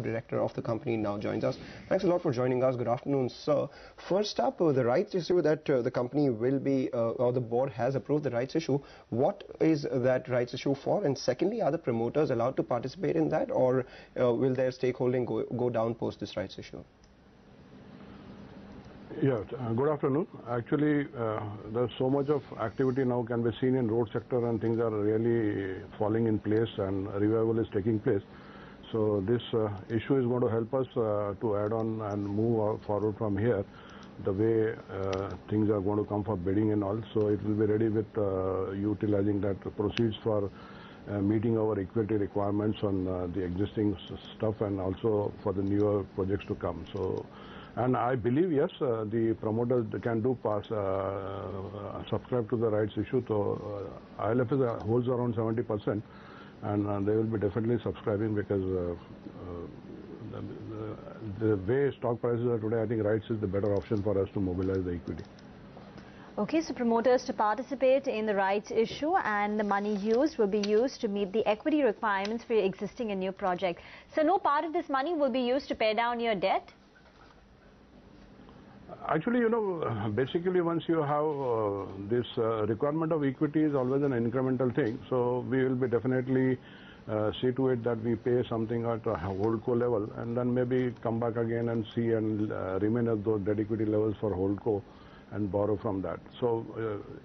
Director of the company, now joins us. Thanks a lot for joining us. Good afternoon, sir. First up, the rights issue that the company will be, or the board has approved the rights issue. What is that rights issue for? And secondly, are the promoters allowed to participate in that, or will their stakeholding go down post this rights issue? Yeah, good afternoon. Actually, there's so much of activity now can be seen in road sector, and things are really falling in place and revival is taking place. So this issue is going to help us to add on and move forward from here, the way things are going to come for bidding and all. So it will be ready with utilizing that proceeds for meeting our equity requirements on the existing stuff and also for the newer projects to come. So, and I believe, yes, the promoters can do subscribe to the rights issue. So IL&FS holds around 70%. And they will be definitely subscribing because the way stock prices are today, I think rights is the better option for us to mobilize the equity. Okay, so promoters to participate in the rights issue, and the money used will be used to meet the equity requirements for your existing and new project. So no part of this money will be used to pay down your debt? Actually, you know, basically once you have this requirement of equity is always an incremental thing. So we will be definitely see to it that we pay something at a holdco level and then maybe come back again and see and remain at those debt equity levels for holdco and borrow from that. So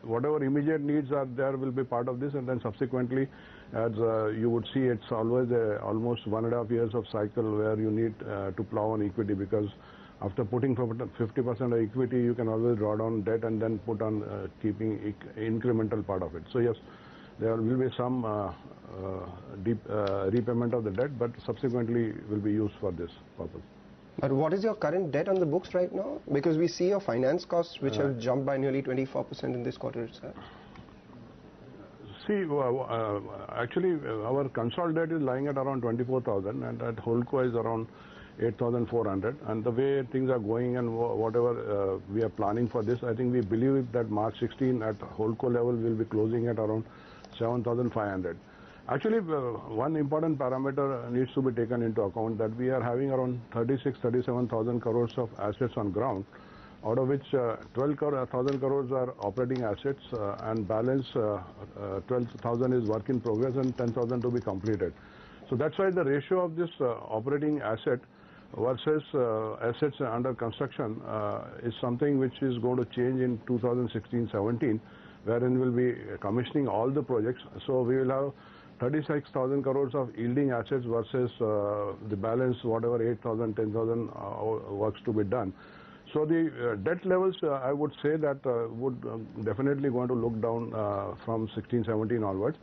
whatever immediate needs are there will be part of this, and then subsequently, as you would see, it's always almost 1.5 years of cycle where you need to plow on equity, because after putting 50% of equity, you can always draw down debt and then put on keeping incremental part of it. So yes, there will be some deep repayment of the debt, but subsequently will be used for this purpose. But what is your current debt on the books right now? Because we see your finance costs, which have jumped by nearly 24% in this quarter itself. See, actually, our consolidated is lying at around 24,000, and at holdco is around 8,400, and the way things are going and whatever we are planning for this, I think we believe that March 16 at holdco level will be closing at around 7,500. Actually, one important parameter needs to be taken into account, that we are having around 37,000 crores of assets on ground, out of which 12,000 crores are operating assets, and balance 12,000 is work in progress and 10,000 to be completed. So that's why the ratio of this operating asset versus assets under construction is something which is going to change in 2016-17, wherein we'll be commissioning all the projects. So we will have 36,000 crores of yielding assets versus the balance, whatever 8,000, 10,000 works to be done. So the debt levels, I would say that would definitely going to look down from 16-17 onwards.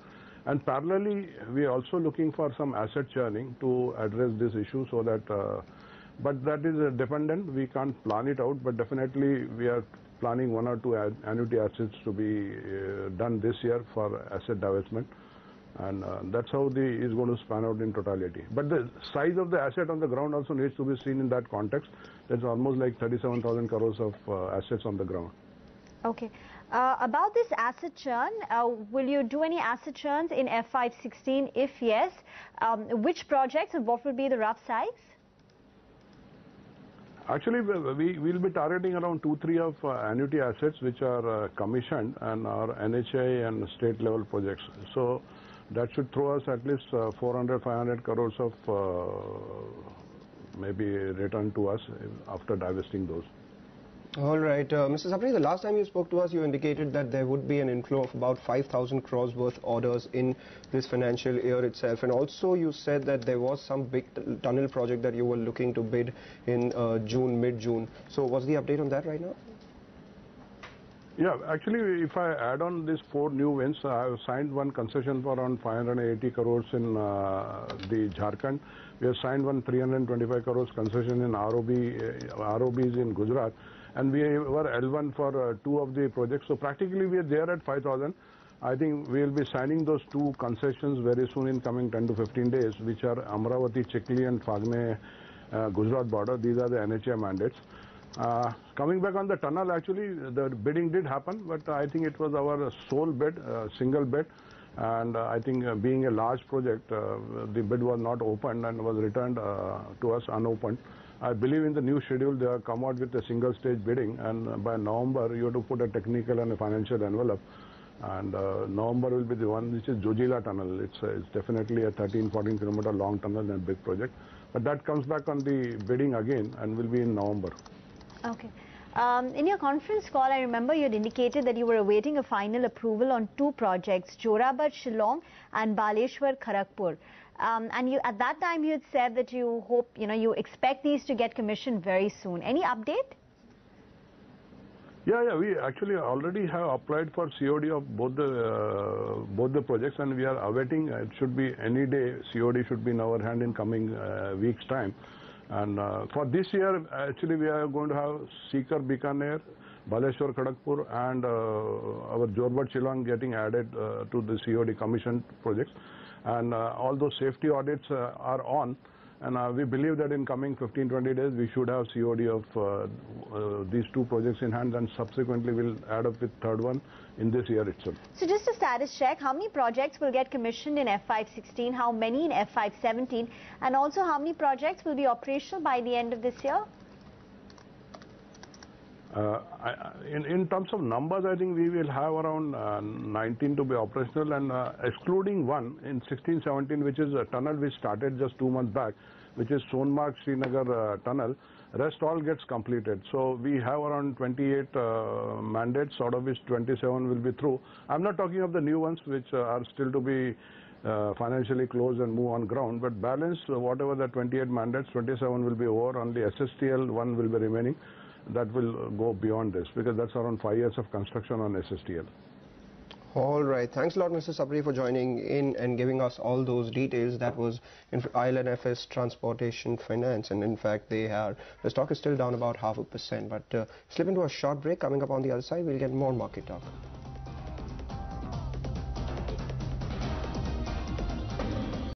And parallelly, we are also looking for some asset churning to address this issue, so that, but that is dependent. We can't plan it out, but definitely we are planning 1 or 2 annuity assets to be done this year for asset divestment. And that's how is going to span out in totality. But the size of the asset on the ground also needs to be seen in that context. There's almost like 37,000 crores of assets on the ground. Okay. About this asset churn, will you do any asset churns in FY16? If yes, which projects and what will be the rough size? Actually, we will be targeting around 2-3 of annuity assets which are commissioned and are NHI and state level projects. So that should throw us at least 400-500 crores of maybe return to us after divesting those. All right, Mr. Sapre, the last time you spoke to us, you indicated that there would be an inflow of about 5,000 crores worth orders in this financial year itself. And also you said that there was some big tunnel project that you were looking to bid in June, mid-June. So what's the update on that right now? Yeah, actually, if I add on these 4 new wins, I have signed one concession for around 580 crores in the Jharkhand. We have signed one 325 crores concession in ROBs in Gujarat. And we were L1 for 2 of the projects. So practically we are there at 5,000. I think we will be signing those 2 concessions very soon in coming 10 to 15 days, which are Amravati, Chikli and Phagme, Gujarat border. These are the NHA mandates. Coming back on the tunnel, actually the bidding did happen, but I think it was our sole bid, single bid. And I think being a large project, the bid was not opened and was returned to us unopened. I believe in the new schedule they have come out with a single stage bidding, and by November you have to put a technical and a financial envelope. And November will be the one which is Jojila tunnel. It's definitely a 13-14 kilometer long tunnel and big project. But that comes back on the bidding again and will be in November. Okay. In your conference call, I remember you had indicated that you were awaiting a final approval on 2 projects, Jorabad Shillong and Baleshwar Kharagpur. And you, at that time you had said that you hope, you expect these to get commissioned very soon. Any update? Yeah, we actually already have applied for COD of both the projects, and we are awaiting. It should be any day. COD should be in our hand in coming weeks' time. And for this year, actually, we are going to have Sikar Bikaner, Baleshwar Kharagpur, and our Jorabad Shillong getting added to the COD commissioned projects. And all those safety audits are on. And we believe that in coming 15-20 days, we should have COD of these 2 projects in hand, and subsequently we'll add up with third one in this year itself. So just a status check, how many projects will get commissioned in F5-16, how many in F5-17, and also how many projects will be operational by the end of this year? In terms of numbers, I think we will have around 19 to be operational, and excluding one in 16-17, which is a tunnel which started just 2 months back, which is Sonmarg-Srinagar tunnel. Rest all gets completed. So we have around 28 mandates, out of which 27 will be through. I'm not talking of the new ones which are still to be financially closed and move on ground, but balance, whatever the 28 mandates, 27 will be over. Only SSTL 1 will be remaining. That will go beyond this, because that's around 5 years of construction on SSTL. All right. Thanks a lot, Mr. Sapre, for joining in and giving us all those details. That was in IL&FS Transportation Finance, and in fact, the stock is still down about 0.5%. But slip into a short break. Coming up on the other side, we'll get more market talk.